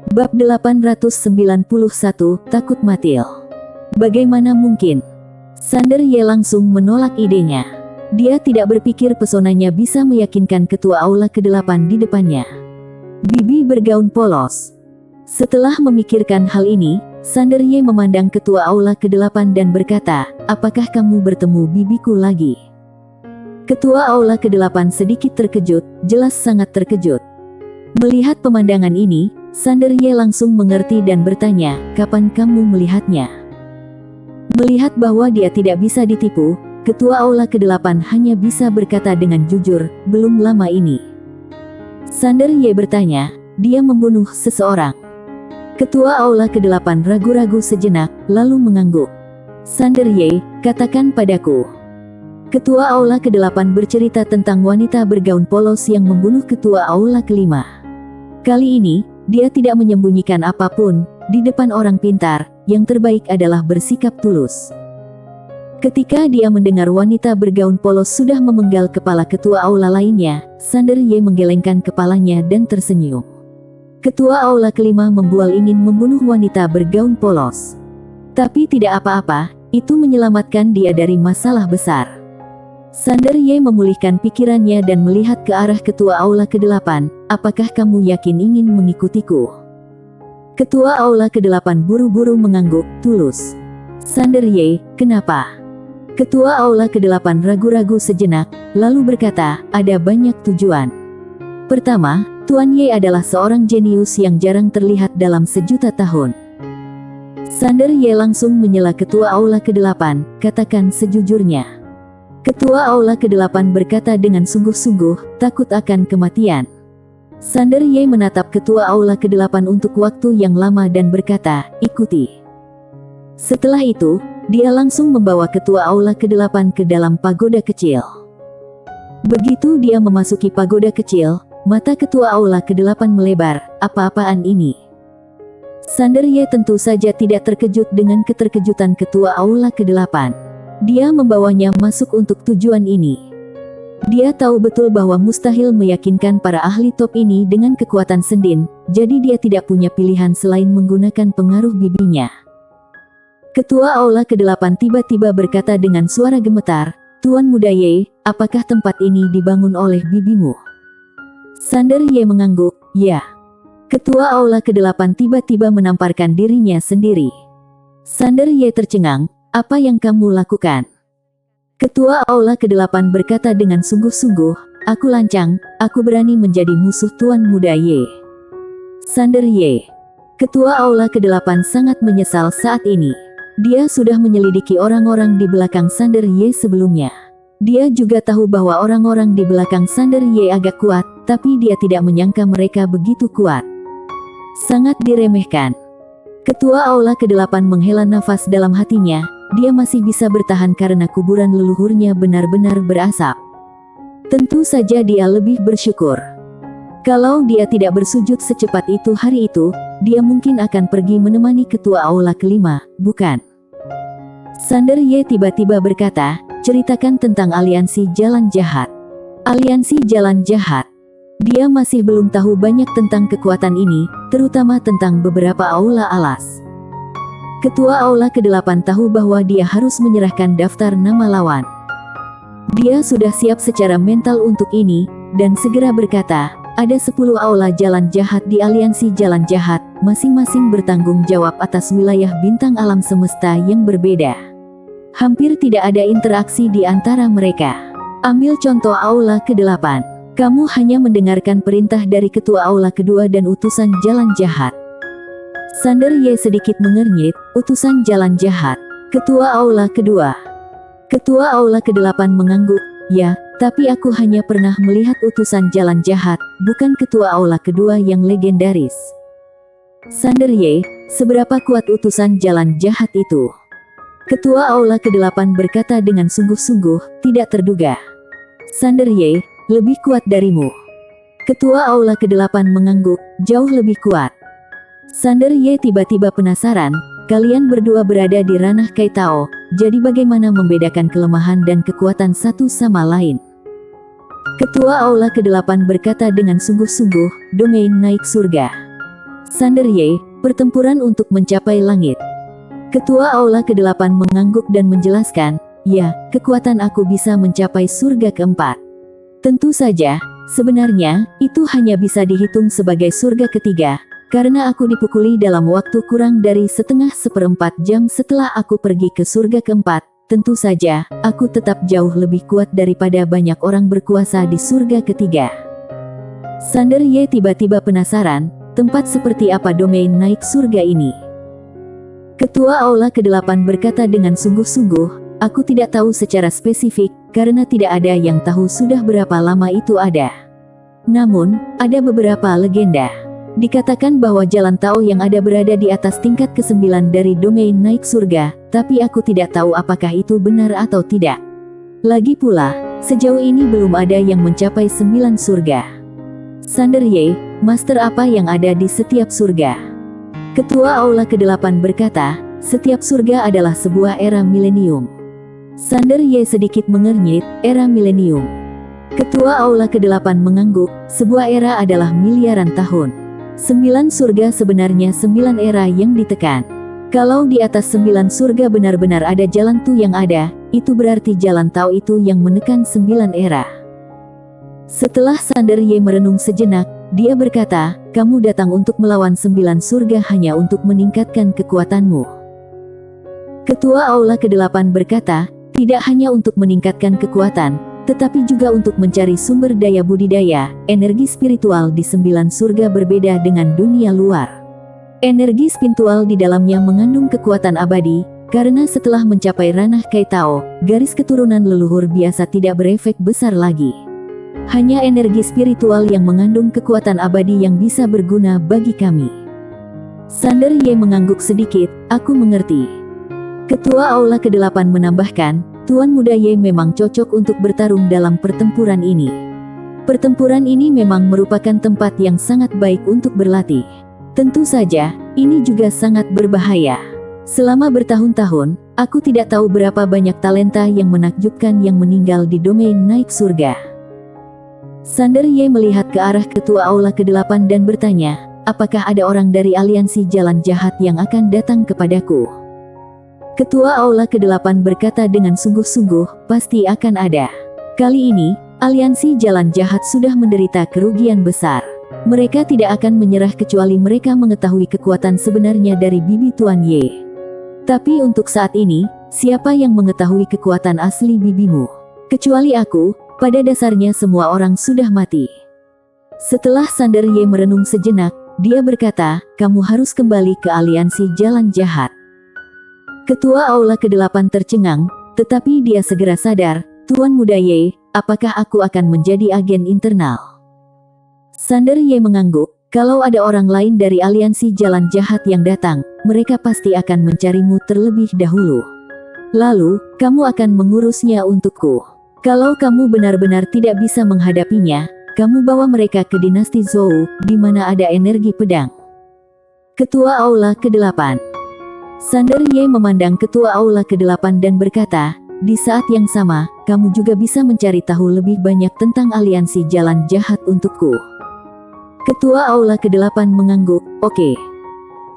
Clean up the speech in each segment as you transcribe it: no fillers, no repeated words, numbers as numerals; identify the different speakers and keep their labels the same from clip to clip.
Speaker 1: Bab 891, Takut Matil. Bagaimana mungkin? Sander Ye langsung menolak idenya. Dia tidak berpikir pesonanya bisa meyakinkan ketua aula ke-8 di depannya. Bibi bergaun polos. Setelah memikirkan hal ini, Sander Ye memandang ketua aula ke-8 dan berkata, "Apakah kamu bertemu bibiku lagi?" Ketua aula ke-8 sedikit terkejut, jelas sangat terkejut. Melihat pemandangan ini, Sander Ye langsung mengerti dan bertanya, "Kapan kamu melihatnya?" Melihat bahwa dia tidak bisa ditipu, ketua aula ke-8 hanya bisa berkata dengan jujur, "Belum lama ini." Sander Ye bertanya, "Dia membunuh seseorang?" Ketua aula ke-8 ragu-ragu sejenak, lalu mengangguk. "Sander Ye, katakan padaku." Ketua aula ke-8 bercerita tentang wanita bergaun polos yang membunuh ketua aula ke-5. Kali ini, dia tidak menyembunyikan apapun. Di depan orang pintar, yang terbaik adalah bersikap tulus. Ketika dia mendengar wanita bergaun polos sudah memenggal kepala ketua aula lainnya, Sander Ye menggelengkan kepalanya dan tersenyum. Ketua aula ke-5 membual ingin membunuh wanita bergaun polos. Tapi tidak apa-apa, itu menyelamatkan dia dari masalah besar. Sander Ye memulihkan pikirannya dan melihat ke arah ketua aula ke-8, "Apakah kamu yakin ingin mengikutiku?" Ketua aula ke-8 buru-buru mengangguk, tulus. "Sander Ye, kenapa?" Ketua aula ke-8 ragu-ragu sejenak, lalu berkata, "Ada banyak tujuan. Pertama, Tuan Ye adalah seorang jenius yang jarang terlihat dalam sejuta tahun." Sander Ye langsung menyela ketua aula ke-8, "Katakan sejujurnya." Ketua aula ke-8 berkata dengan sungguh-sungguh, "Takut akan kematian." Sander Ye menatap ketua aula ke-8 untuk waktu yang lama dan berkata, "Ikuti." Setelah itu, dia langsung membawa ketua aula ke-8 ke dalam pagoda kecil. Begitu dia memasuki pagoda kecil, mata ketua aula ke-8 melebar, "Apa-apaan ini?" Sander Ye tentu saja tidak terkejut dengan keterkejutan ketua aula ke-8. Dia membawanya masuk untuk tujuan ini. Dia tahu betul bahwa mustahil meyakinkan para ahli top ini dengan kekuatan sendin, jadi dia tidak punya pilihan selain menggunakan pengaruh bibinya. Ketua aula ke-8 tiba-tiba berkata dengan suara gemetar, "Tuan Muda Ye, apakah tempat ini dibangun oleh bibimu?" Sander Ye mengangguk, "Ya." Ketua aula ke-8 tiba-tiba menamparkan dirinya sendiri. Sander Ye tercengang, "Apa yang kamu lakukan?" Ketua aula ke-8 berkata dengan sungguh-sungguh, "Aku lancang, aku berani menjadi musuh Tuan Muda Ye." Sander Ye. Ketua aula ke-8 sangat menyesal saat ini. Dia sudah menyelidiki orang-orang di belakang Sander Ye sebelumnya. Dia juga tahu bahwa orang-orang di belakang Sander Ye agak kuat, tapi dia tidak menyangka mereka begitu kuat. Sangat diremehkan. Ketua aula ke-8 menghela nafas dalam hatinya. Dia masih bisa bertahan karena kuburan leluhurnya benar-benar berasap. Tentu saja dia lebih bersyukur. Kalau dia tidak bersujud secepat itu hari itu, dia mungkin akan pergi menemani ketua aula ke-5, bukan? Sander Ye tiba-tiba berkata, "Ceritakan tentang aliansi jalan jahat." Aliansi jalan jahat. Dia masih belum tahu banyak tentang kekuatan ini, terutama tentang beberapa aula alas. Ketua aula ke-8 tahu bahwa dia harus menyerahkan daftar nama lawan. Dia sudah siap secara mental untuk ini, dan segera berkata, "Ada 10 aula jalan jahat di aliansi jalan jahat, masing-masing bertanggung jawab atas wilayah bintang alam semesta yang berbeda. Hampir tidak ada interaksi di antara mereka. Ambil contoh aula ke-8. Kamu hanya mendengarkan perintah dari ketua aula kedua dan utusan jalan jahat." Sander Ye sedikit mengernyit, "Utusan jalan jahat. Ketua aula kedua." Ketua aula ke-8 mengangguk, "Ya, tapi aku hanya pernah melihat utusan jalan jahat, bukan ketua aula kedua yang legendaris." Sander Ye, "Seberapa kuat utusan jalan jahat itu?" Ketua aula ke-8 berkata dengan sungguh-sungguh, "Tidak terduga." Sander Ye, "Lebih kuat darimu." Ketua aula ke-8 mengangguk, "Jauh lebih kuat." Sander Ye tiba-tiba penasaran, "Kalian berdua berada di ranah Kaitao, jadi bagaimana membedakan kelemahan dan kekuatan satu sama lain?" Ketua aula ke-8 berkata dengan sungguh-sungguh, "Domain naik surga." Sander Ye, pertempuran untuk mencapai langit. Ketua Aula ke-8 mengangguk dan menjelaskan, ya, kekuatan aku bisa mencapai surga keempat. Tentu saja, sebenarnya, itu hanya bisa dihitung sebagai surga ketiga, karena aku dipukuli dalam waktu kurang dari setengah seperempat jam setelah aku pergi ke surga keempat. Tentu saja, aku tetap jauh lebih kuat daripada banyak orang berkuasa di surga ketiga. Sander Ye tiba-tiba penasaran, tempat seperti apa domain naik surga ini? Ketua Aula ke-8 berkata dengan sungguh-sungguh, aku tidak tahu secara spesifik, karena tidak ada yang tahu sudah berapa lama itu ada. Namun, ada beberapa legenda. Dikatakan bahwa jalan Tao yang ada berada di atas tingkat ke-9 dari domain naik surga, tapi aku tidak tahu apakah itu benar atau tidak. Lagi pula, sejauh ini belum ada yang mencapai 9 surga. Sander Ye, master apa yang ada di setiap surga? Ketua Aula ke-8 berkata, setiap surga adalah sebuah era milenium. Sander Ye sedikit mengernyit, era milenium. Ketua Aula ke-8 mengangguk, sebuah era adalah miliaran tahun. 9 surga sebenarnya 9 era yang ditekan. Kalau di atas 9 surga benar-benar ada jalan Tu yang ada, itu berarti jalan Tao itu yang menekan 9 era. Setelah Sander Ye merenung sejenak, dia berkata, kamu datang untuk melawan 9 surga hanya untuk meningkatkan kekuatanmu. Ketua Aula ke-8 berkata, tidak hanya untuk meningkatkan kekuatan, tetapi juga untuk mencari sumber daya budidaya, energi spiritual di 9 surga berbeda dengan dunia luar. Energi spiritual di dalamnya mengandung kekuatan abadi, karena setelah mencapai ranah Kaitao, garis keturunan leluhur biasa tidak berefek besar lagi. Hanya energi spiritual yang mengandung kekuatan abadi yang bisa berguna bagi kami. Sander Ye mengangguk sedikit, aku mengerti. Ketua Aula ke-8 menambahkan, Tuan Muda Ye memang cocok untuk bertarung dalam pertempuran ini. Pertempuran ini memang merupakan tempat yang sangat baik untuk berlatih. Tentu saja, ini juga sangat berbahaya. Selama bertahun-tahun, aku tidak tahu berapa banyak talenta yang menakjubkan yang meninggal di domain naik surga. Sander Ye melihat ke arah Ketua Aula ke-8 dan bertanya, apakah ada orang dari aliansi jalan jahat yang akan datang kepadaku? Ketua Aula ke-8 berkata dengan sungguh-sungguh, pasti akan ada. Kali ini, aliansi jalan jahat sudah menderita kerugian besar. Mereka tidak akan menyerah kecuali mereka mengetahui kekuatan sebenarnya dari bibi Tuan Ye. Tapi untuk saat ini, siapa yang mengetahui kekuatan asli bibimu? Kecuali aku. Pada dasarnya semua orang sudah mati. Setelah Sander Ye merenung sejenak, dia berkata, kamu harus kembali ke aliansi jalan jahat. Ketua Aula ke-8 tercengang, tetapi dia segera sadar, Tuan Muda Ye, apakah aku akan menjadi agen internal? Sander Ye mengangguk, kalau ada orang lain dari aliansi jalan jahat yang datang, mereka pasti akan mencarimu terlebih dahulu. Lalu, kamu akan mengurusnya untukku. Kalau kamu benar-benar tidak bisa menghadapinya, kamu bawa mereka ke dinasti Zhou, di mana ada energi pedang. Ketua Aula ke-8. Sander Ye memandang Ketua Aula ke-8 dan berkata, di saat yang sama, kamu juga bisa mencari tahu lebih banyak tentang aliansi jalan jahat untukku. Ketua Aula ke-8 mengangguk, oke.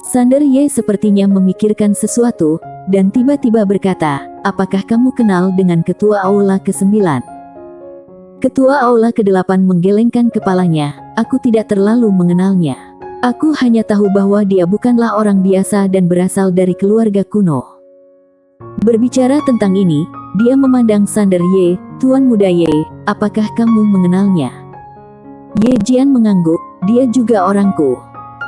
Speaker 1: Sander Ye sepertinya memikirkan sesuatu, dan tiba-tiba berkata, apakah kamu kenal dengan Ketua Aula ke-9? Ketua Aula ke-8 menggelengkan kepalanya, aku tidak terlalu mengenalnya. Aku hanya tahu bahwa dia bukanlah orang biasa dan berasal dari keluarga kuno. Berbicara tentang ini, dia memandang Sander Ye, Tuan Muda Ye, apakah kamu mengenalnya? Ye Jian mengangguk, dia juga orangku.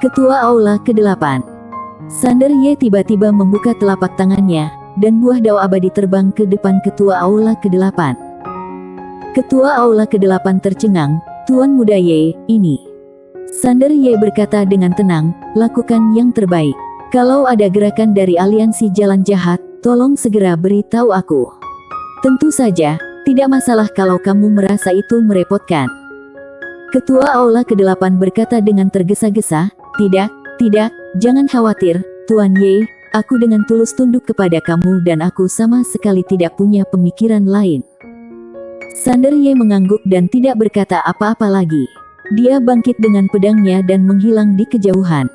Speaker 1: Ketua Aula ke-8. Sander Ye tiba-tiba membuka telapak tangannya, dan buah dao abadi terbang ke depan Ketua Aula ke-8. Ketua Aula ke-8 tercengang, Tuan Muda Ye, ini. Sander Ye berkata dengan tenang, lakukan yang terbaik. Kalau ada gerakan dari aliansi jalan jahat, tolong segera beritahu aku. Tentu saja, tidak masalah kalau kamu merasa itu merepotkan. Ketua Aula ke-8 berkata dengan tergesa-gesa, tidak, jangan khawatir, Tuan Ye, aku dengan tulus tunduk kepada kamu dan aku sama sekali tidak punya pemikiran lain. Sander Ye mengangguk dan tidak berkata apa-apa lagi. Dia bangkit dengan pedangnya dan menghilang di kejauhan.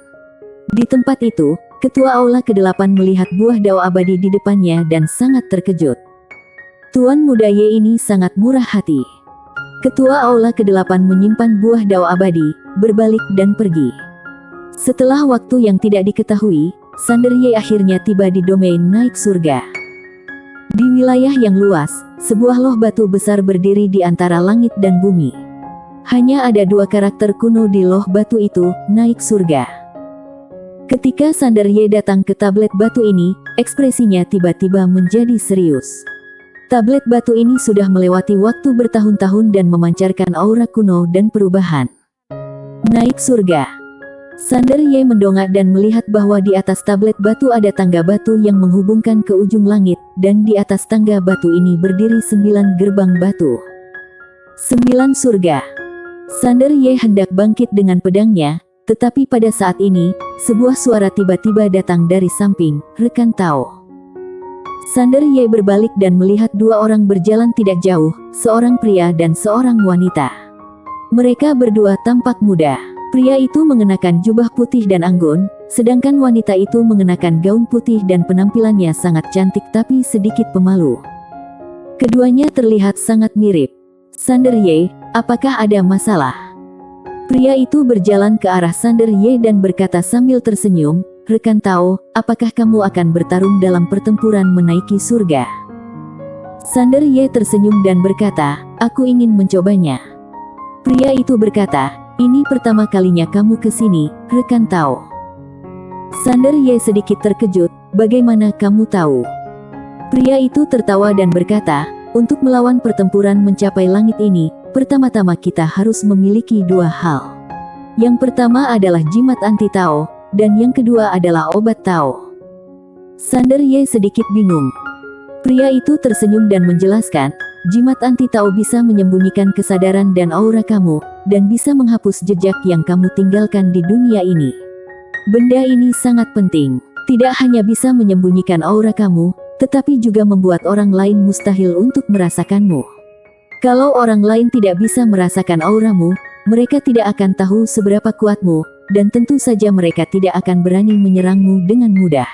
Speaker 1: Di tempat itu, Ketua Aula ke-8 melihat buah dao abadi di depannya dan sangat terkejut. Tuan muda Ye ini sangat murah hati. Ketua Aula ke-8 menyimpan buah dao abadi, berbalik dan pergi. Setelah waktu yang tidak diketahui, Sander Ye akhirnya tiba di domain naik surga. Di wilayah yang luas, sebuah loh batu besar berdiri di antara langit dan bumi. Hanya ada dua karakter kuno di loh batu itu, naik surga. Ketika Sander Ye datang ke tablet batu ini, ekspresinya tiba-tiba menjadi serius. Tablet batu ini sudah melewati waktu bertahun-tahun dan memancarkan aura kuno dan perubahan. Naik surga. Sander Ye mendongak dan melihat bahwa di atas tablet batu ada tangga batu yang menghubungkan ke ujung langit, dan di atas tangga batu ini berdiri 9 gerbang batu. 9 surga. Sander Ye hendak bangkit dengan pedangnya, tetapi pada saat ini, sebuah suara tiba-tiba datang dari samping, "Rekan Tao." Sander Ye berbalik dan melihat dua orang berjalan tidak jauh, seorang pria dan seorang wanita. Mereka berdua tampak muda. Pria itu mengenakan jubah putih dan anggun, sedangkan wanita itu mengenakan gaun putih dan penampilannya sangat cantik tapi sedikit pemalu. Keduanya terlihat sangat mirip. "Sander Ye, apakah ada masalah?" Pria itu berjalan ke arah Sander Ye dan berkata sambil tersenyum, "Rekan Tao, apakah kamu akan bertarung dalam pertempuran menaiki surga?" Sander Ye tersenyum dan berkata, "Aku ingin mencobanya." Pria itu berkata, "Ini pertama kalinya kamu ke sini, rekan Tao." Sander Ye sedikit terkejut, "Bagaimana kamu tahu?" Pria itu tertawa dan berkata, "Untuk melawan pertempuran mencapai langit ini, pertama-tama kita harus memiliki dua hal. Yang pertama adalah jimat anti Tao, dan yang kedua adalah obat Tao." Sander Ye sedikit bingung. Pria itu tersenyum dan menjelaskan, "Jimat anti Tao bisa menyembunyikan kesadaran dan aura kamu, dan bisa menghapus jejak yang kamu tinggalkan di dunia ini. Benda ini sangat penting. Tidak hanya bisa menyembunyikan aura kamu, tetapi juga membuat orang lain mustahil untuk merasakanmu. Kalau orang lain tidak bisa merasakan auramu, mereka tidak akan tahu seberapa kuatmu, dan tentu saja mereka tidak akan berani menyerangmu dengan mudah.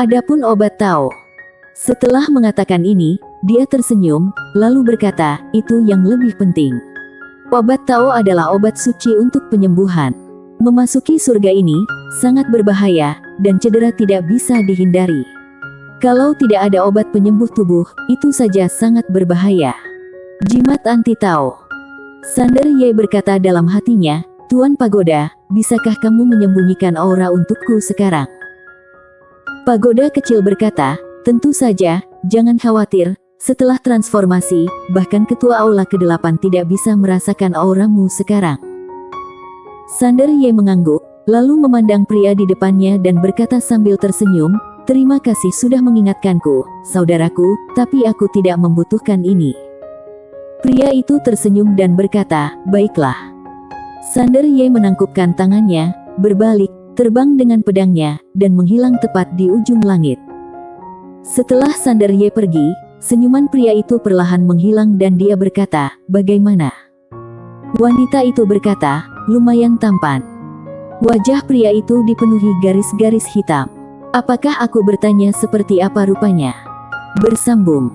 Speaker 1: Adapun obat Tao." Setelah mengatakan ini, dia tersenyum, lalu berkata, "Itu yang lebih penting. Obat Tao adalah obat suci untuk penyembuhan. Memasuki surga ini, sangat berbahaya, dan cedera tidak bisa dihindari. Kalau tidak ada obat penyembuh tubuh, itu saja sangat berbahaya. Jimat anti Tao." Sander Ye berkata dalam hatinya, "Tuan Pagoda, bisakah kamu menyembunyikan aura untukku sekarang?" Pagoda kecil berkata, "Tentu saja, jangan khawatir, setelah transformasi, bahkan Ketua Aula ke-8 tidak bisa merasakan auramu sekarang." Sander Ye mengangguk, lalu memandang pria di depannya dan berkata sambil tersenyum, "Terima kasih sudah mengingatkanku, saudaraku, tapi aku tidak membutuhkan ini." Pria itu tersenyum dan berkata, "Baiklah." Sander Ye menangkupkan tangannya, berbalik, terbang dengan pedangnya, dan menghilang tepat di ujung langit. Setelah Sander Ye pergi, senyuman pria itu perlahan menghilang dan dia berkata, "Bagaimana?" Wanita itu berkata, "Lumayan tampan." Wajah pria itu dipenuhi garis-garis hitam. "Apakah aku bertanya seperti apa rupanya?" Bersambung.